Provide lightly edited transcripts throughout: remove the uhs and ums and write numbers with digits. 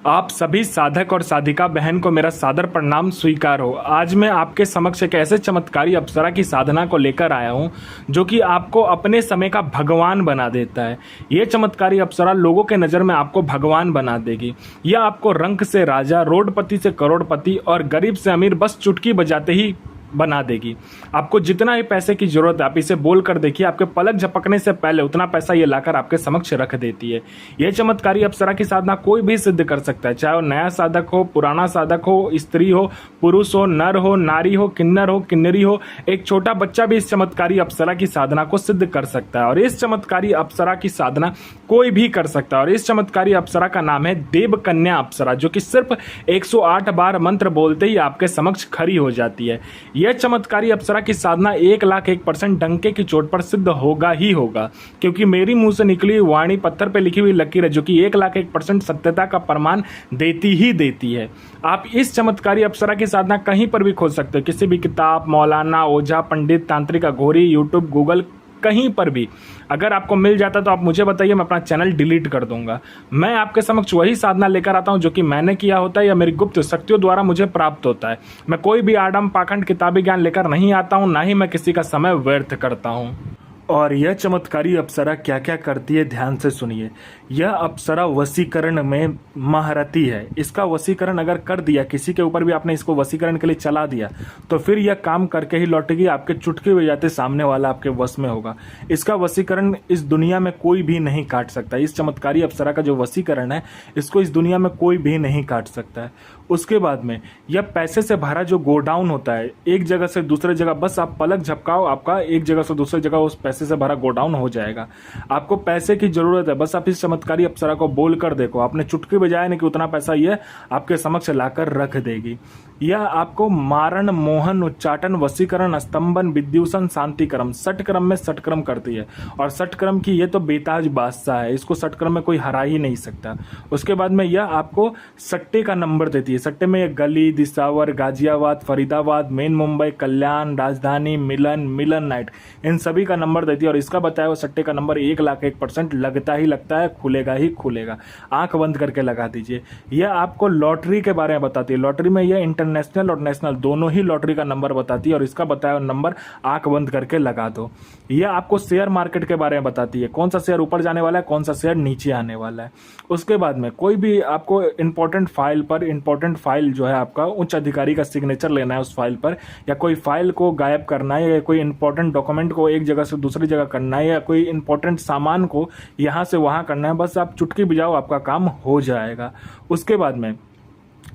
आप सभी साधक और साधिका बहन को मेरा सादर प्रणाम स्वीकार हो। आज मैं आपके समक्ष एक ऐसे चमत्कारी अप्सरा की साधना को लेकर आया हूं जो कि आपको अपने समय का भगवान बना देता है। यह चमत्कारी अप्सरा लोगों के नज़र में आपको भगवान बना देगी। यह आपको रंक से राजा, रोडपति से करोड़पति और गरीब से अमीर बस चुटकी बजाते ही बना देगी। आपको जितना ही पैसे की जरूरत है आप इसे बोल कर देखिए, आपके पलक झपकने से पहले उतना पैसा ये लाकर आपके समक्ष रख देती है। यह चमत्कारी अप्सरा की साधना कोई भी सिद्ध कर सकता है, चाहे वो नया साधक हो, पुराना साधक हो, स्त्री हो, पुरुष हो, नर हो, नारी हो, किन्नर हो, किन्नरी हो। एक छोटा बच्चा भी इस चमत्कारी अप्सरा की साधना को सिद्ध कर सकता है और इस चमत्कारी अप्सरा की साधना कोई भी कर सकता है। और इस चमत्कारी अप्सरा का नाम है देवकन्या अप्सरा, जो कि सिर्फ 108 बार मंत्र बोलते ही आपके समक्ष खड़ी हो जाती है। यह चमत्कारी अप्सरा की साधना 1,01% डंके की चोट पर सिद्ध होगा ही होगा, क्योंकि मेरी मुंह से निकली हुई वाणी पत्थर पे लिखी हुई लकीर है, जो कि 1,01% सत्यता का प्रमाण देती ही देती है। आप इस चमत्कारी अप्सरा की साधना कहीं पर भी खोज सकते हो, किसी भी किताब, मौलाना, ओझा, पंडित, तांत्रिक, अघोरी, यूट्यूब, गूगल, कहीं पर भी अगर आपको मिल जाता तो आप मुझे बताइए, मैं अपना चैनल डिलीट कर दूंगा। मैं आपके समक्ष वही साधना लेकर आता हूं जो कि मैंने किया होता है या मेरी गुप्त शक्तियों द्वारा मुझे प्राप्त होता है। मैं कोई भी आडम पाखंड किताबी ज्ञान लेकर नहीं आता हूं, ना ही मैं किसी का समय व्यर्थ करता हूं। और यह चमत्कारी अप्सरा क्या क्या करती है ध्यान से सुनिए। यह अप्सरा वशीकरण में महारथी है। इसका वशीकरण अगर कर दिया, किसी के ऊपर भी आपने इसको वशीकरण के लिए चला दिया, तो फिर यह काम करके ही लौटेगी। आपके चुटकी बजाते सामने वाला आपके वश में होगा। इसका वशीकरण इस दुनिया में कोई भी नहीं काट सकता। इस चमत्कारी अप्सरा का जो वशीकरण है, इसको इस दुनिया में कोई भी नहीं काट सकता है। उसके बाद में यह पैसे से भरा जो गोडाउन होता है, एक जगह से दूसरे जगह बस आप पलक झपकाओ, आपका एक जगह से दूसरी जगह उस पैसे से भरा गोडाउन हो जाएगा। आपको पैसे की जरूरत है, बस आप इस चमत्कारी अप्सरा को बोल कर देखो। आपने चुटकी बजाया नहीं कि उतना पैसा यह आपके समक्ष लाकर रख देगी। यह आपको मारण, मोहन, उच्चाटन, वशीकरण, स्तंभन, विद्युषण, शांतिक्रम, षटक्रम में षटक्रम करती है। और षटक्रम की यह तो बेताज बादशाह है, इसको षटक्रम में कोई हरा ही नहीं सकता। उसके बाद में यह आपको सट्टे का नंबर देती है। सट्टे में गली, दिसावर, गाजियाबाद, फरीदाबाद, मेन मुंबई, कल्याण, राजधानी, मिलन, मिलन नाइट, इन सभी का नंबर देती है। और इसका बताया हुआ सट्टे का नंबर 1,01% लगता ही लगता है, खुलेगा ही खुलेगा। आंख बंद करके लगा दीजिए। यह आपको लॉटरी के बारे में बताती है। लॉटरी में यह इंटरनेशनल और नेशनल दोनों ही लॉटरी का नंबर बताती है और इसका बताया हुआ नंबर आंख बंद करके लगा दो। यह आपको शेयर मार्केट के बारे में बताती है, कौन सा शेयर ऊपर जाने वाला है, कौन सा शेयर नीचे आने वाला है। उसके बाद में कोई भी आपको इंपॉर्टेंट फाइल जो है, आपका उच्च अधिकारी का सिग्नेचर लेना है उस फाइल पर, या कोई फाइल को गायब करना है, या कोई इंपॉर्टेंट डॉक्यूमेंट को एक जगह से दूसरी जगह करना है, या कोई इंपॉर्टेंट सामान को यहां से वहां करना है, बस आप चुटकी बजाओ, आपका काम हो जाएगा। उसके बाद में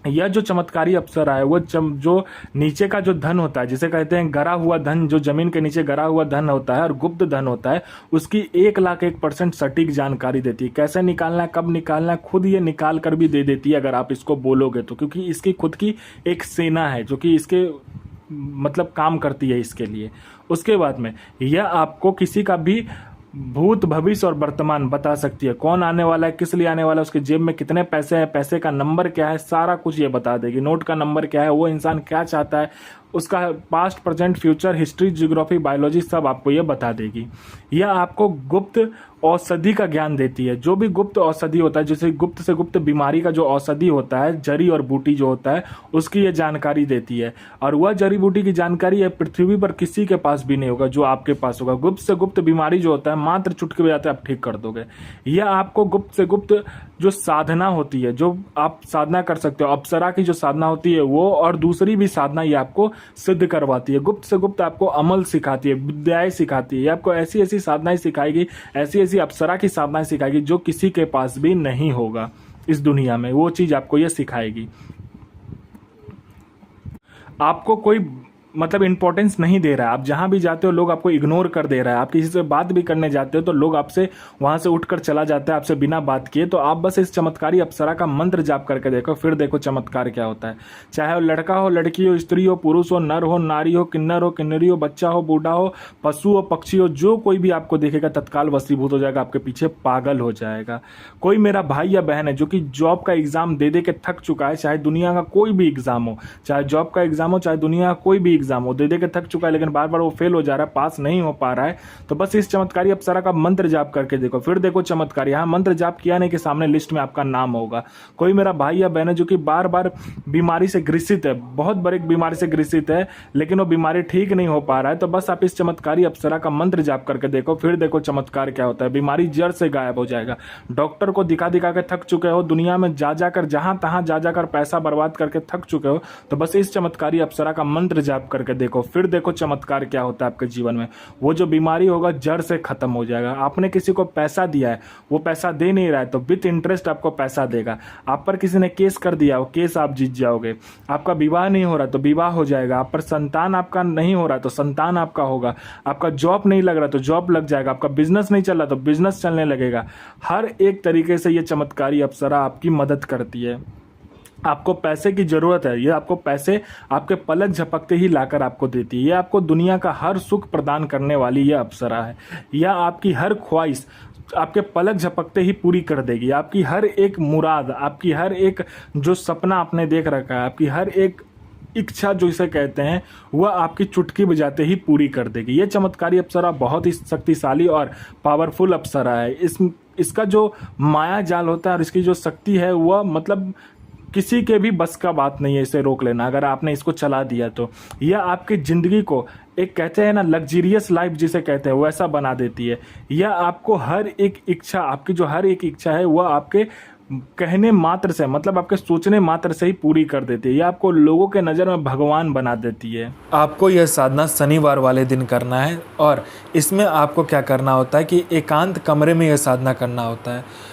यह जो चमत्कारी अप्सरा है, वो जो नीचे का जो धन होता है, जिसे कहते हैं गरा हुआ धन, जो जमीन के नीचे गरा हुआ धन होता है और गुप्त धन होता है, उसकी 1,01% सटीक जानकारी देती है। कैसे निकालना है, कब निकालना है, खुद ये निकाल कर भी दे देती है अगर आप इसको बोलोगे तो, क्योंकि इसकी खुद की एक सेना है जो कि इसके मतलब काम करती है इसके लिए। उसके बाद में यह आपको किसी का भी भूत, भविष्य और वर्तमान बता सकती है। कौन आने वाला है, किस लिए आने वाला है, उसके जेब में कितने पैसे हैं, पैसे का नंबर क्या है, सारा कुछ ये बता देगी। नोट का नंबर क्या है, वो इंसान क्या चाहता है, उसका past, present, future, history, geography, biology सब आपको ये बता देगी। यह आपको गुप्त औषधि का ज्ञान देती है। जो भी गुप्त औषधि होता है, जैसे गुप्त से गुप्त बीमारी का जो औषधि होता है, जड़ी और बूटी जो होता है, उसकी ये जानकारी देती है। और वह जड़ी बूटी की जानकारी है पृथ्वी पर किसी के पास भी नहीं होगा जो आपके पास होगा। गुप्त से गुप्त बीमारी जो होता है, मात्र चुटकी बजाते आप ठीक कर दोगे। यह आपको गुप्त से गुप्त जो साधना होती है, जो आप साधना कर सकते हो, अप्सरा की जो साधना होती है वो, और दूसरी भी साधना ये आपको सिद्ध करवाती है। गुप्त से गुप्त आपको अमल सिखाती है, विद्याएं सिखाती है। ये आपको ऐसी ऐसी साधनाएं सिखाएगी, ऐसी ऐसी अप्सरा की साधनाएं सिखाएगी जो किसी के पास भी नहीं होगा इस दुनिया में। वो चीज आपको ये सिखाएगी। आपको कोई मतलब इंपॉर्टेंस नहीं दे रहा है। आप जहां भी जाते हो लोग आपको इग्नोर कर दे रहा है। आप किसी से बात भी करने जाते हो तो लोग आपसे वहां से उठकर चला जाता है आपसे बिना बात किए। तो आप बस इस चमत्कारी अप्सरा का मंत्र जाप करके देखो, फिर देखो चमत्कार क्या होता है। चाहे वो लड़का हो, लड़की हो, स्त्री हो, पुरुष हो, नर हो, नारी हो, किन्नर हो, किन्नरी हो, बच्चा हो, बूढ़ा हो, पशु हो, पक्षी हो, जो कोई भी आपको देखेगा तत्काल वशीभूत हो जाएगा, आपके पीछे पागल हो जाएगा। कोई मेरा भाई या बहन है जो कि जॉब का एग्जाम दे दे के थक चुका है, चाहे दुनिया का कोई भी एग्जाम हो, चाहे जॉब का एग्जाम हो, चाहे दुनिया का कोई भी एग्जाम, वो दे के थक चुका है लेकिन बार बार वो फेल हो जा रहा है, पास नहीं हो पा रहा है, तो बस इस चमत्कारी अप्सरा का मंत्र जाप करके देखो। फिर देखो चमत्कार, यहाँ मंत्र जाप किया नहीं कि सामने लिस्ट में आपका नाम होगा। कोई मेरा भाई या बहन है जो कि बार बार बीमारी से ग्रसित है, बहुत बड़ी बीमारी से ग्रसित है, लेकिन वो बीमारी ठीक नहीं हो पा रहा है, तो बस आप इस चमत्कारी अप्सरा का मंत्र जाप करके देखो। फिर देखो चमत्कार क्या होता है, बीमारी जड़ से गायब हो जाएगा। डॉक्टर को दिखा दिखा के थक चुके हो, दुनिया में जा जाकर जहां तहां जा जाकर पैसा बर्बाद करके थक चुके हो, तो बस इस चमत्कारी अप्सरा का मंत्र जाप करके देखो। फिर देखो चमत्कार क्या होता है आपके जीवन में। वो जो बीमारी होगा जड़ से खत्म हो जाएगा। आपने किसी को पैसा दिया है, वो पैसा दे नहीं रहा है, तो विथ इंटरेस्ट आपको पैसा देगा। आप पर किसी ने केस कर दिया, वो केस आप जीत जाओगे। आपका विवाह नहीं हो रहा तो विवाह हो जाएगा। आप पर संतान आपका नहीं हो रहा तो संतान आपका होगा। आपका जॉब नहीं लग रहा तो जॉब लग जाएगा। आपका बिजनेस नहीं चल रहा तो बिजनेस चलने लगेगा। हर एक तरीके से ये चमत्कारी अप्सरा आपकी मदद करती है। आपको पैसे की जरूरत है, ये आपको पैसे आपके पलक झपकते ही लाकर आपको देती है। ये आपको दुनिया का हर सुख प्रदान करने वाली ये अप्सरा है। यह आपकी हर ख्वाहिश आपके पलक झपकते ही पूरी कर देगी। आपकी हर एक मुराद, आपकी हर एक जो सपना आपने देख रखा है, आपकी हर एक इच्छा जो इसे कहते हैं, वह आपकी चुटकी बजाते ही पूरी कर देगी। ये चमत्कारी अप्सरा बहुत ही शक्तिशाली और पावरफुल अप्सरा है। इसका जो माया जाल होता है और इसकी जो शक्ति है, वह मतलब किसी के भी बस का बात नहीं है इसे रोक लेना। अगर आपने इसको चला दिया तो यह आपकी ज़िंदगी को एक कहते हैं ना लग्जरियस लाइफ जिसे कहते हैं वैसा बना देती है। यह आपको हर एक इच्छा, आपकी जो हर एक इच्छा है वह आपके कहने मात्र से, मतलब आपके सोचने मात्र से ही पूरी कर देती है। यह आपको लोगों के नज़र में भगवान बना देती है। आपको यह साधना शनिवार वाले दिन करना है और इसमें आपको क्या करना होता है कि एकांत कमरे में यह साधना करना होता है।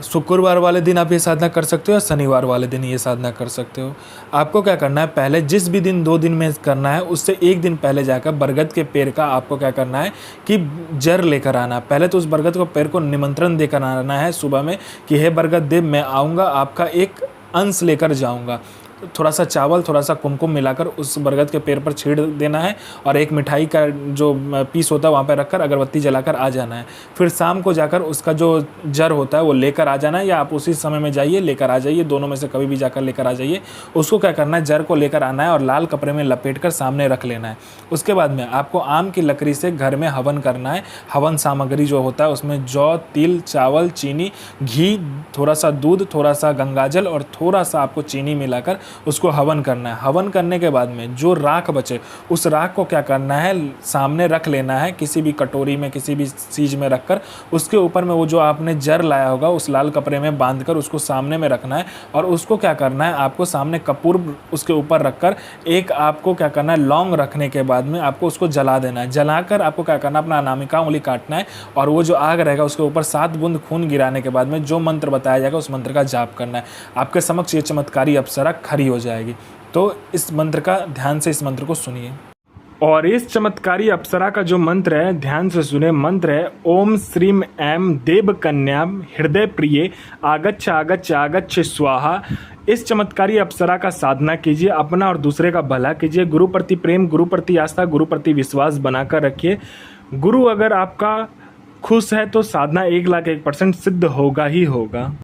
शुक्रवार वाले दिन आप ये साधना कर सकते हो या शनिवार वाले दिन ये साधना कर सकते हो। आपको क्या करना है, पहले जिस भी दिन 2 दिन में करना है उससे 1 दिन पहले जाकर बरगद के पेड़ का आपको क्या करना है कि जड़ लेकर आना। पहले तो उस बरगद को पेड़ को निमंत्रण देकर आना है सुबह में कि हे बरगद देव, मैं आऊँगा, आपका एक अंश लेकर जाऊँगा। थोड़ा सा चावल, थोड़ा सा कुमकुम मिलाकर उस बरगद के पेड़ पर छीड़ देना है और एक मिठाई का जो पीस होता है वहाँ पर रखकर अगरबत्ती जलाकर आ जाना है। फिर शाम को जाकर उसका जो जड़ होता है वो लेकर आ जाना है, या आप उसी समय में जाइए लेकर आ जाइए, दोनों में से कभी भी जाकर लेकर आ जाइए। उसको क्या करना है, जड़ को लेकर आना है और लाल कपड़े में लपेटकर सामने रख लेना है। उसके बाद में आपको आम की लकड़ी से घर में हवन करना है। हवन सामग्री जो होता है उसमें जौ, तिल, चावल, चीनी, घी, थोड़ा सा दूध, थोड़ा सा गंगाजल और थोड़ा सा आपको चीनी मिलाकर उसको हवन करना है। हवन करने के बाद में जो राख बचे उस राख को क्या करना है, सामने रख लेना है, किसी भी कटोरी में, किसी भी चीज़ में रखकर उसके ऊपर में वो जो आपने जर लाया होगा उस लाल कपड़े में बांधकर उसको सामने में रखना है। और उसको क्या करना है, आपको सामने कपूर उसके ऊपर रखकर एक आपको क्या करना है, लौंग रखने के बाद में आपको उसको जला देना है। जलाकर आपको क्या करना है, अपना अनामिका उंगली काटना है और वो जो आग रहेगा उसके ऊपर 7 बूंद खून गिराने के बाद में जो मंत्र बताया जाएगा उस मंत्र का जाप करना है। आपके समक्ष ये चमत्कारी अप्सरा खड़ी हो जाएगी। तो इस मंत्र का ध्यान से इस मंत्र को सुनिए। और इस चमत्कारी अप्सरा का जो मंत्र है ध्यान से सुने। मंत्र है ओम श्रीम ऐं देवकन्यां हृदय प्रिये आगच्छ आगच्छ आगच्छ स्वाहा। इस चमत्कारी अप्सरा का साधना कीजिए, अपना और दूसरे का भला कीजिए। गुरु प्रति प्रेम, गुरु प्रति आस्था, गुरु प्रति विश्वास बनाकर रखिए। गुरु अगर आपका खुश है तो साधना 1,01% सिद्ध होगा ही होगा।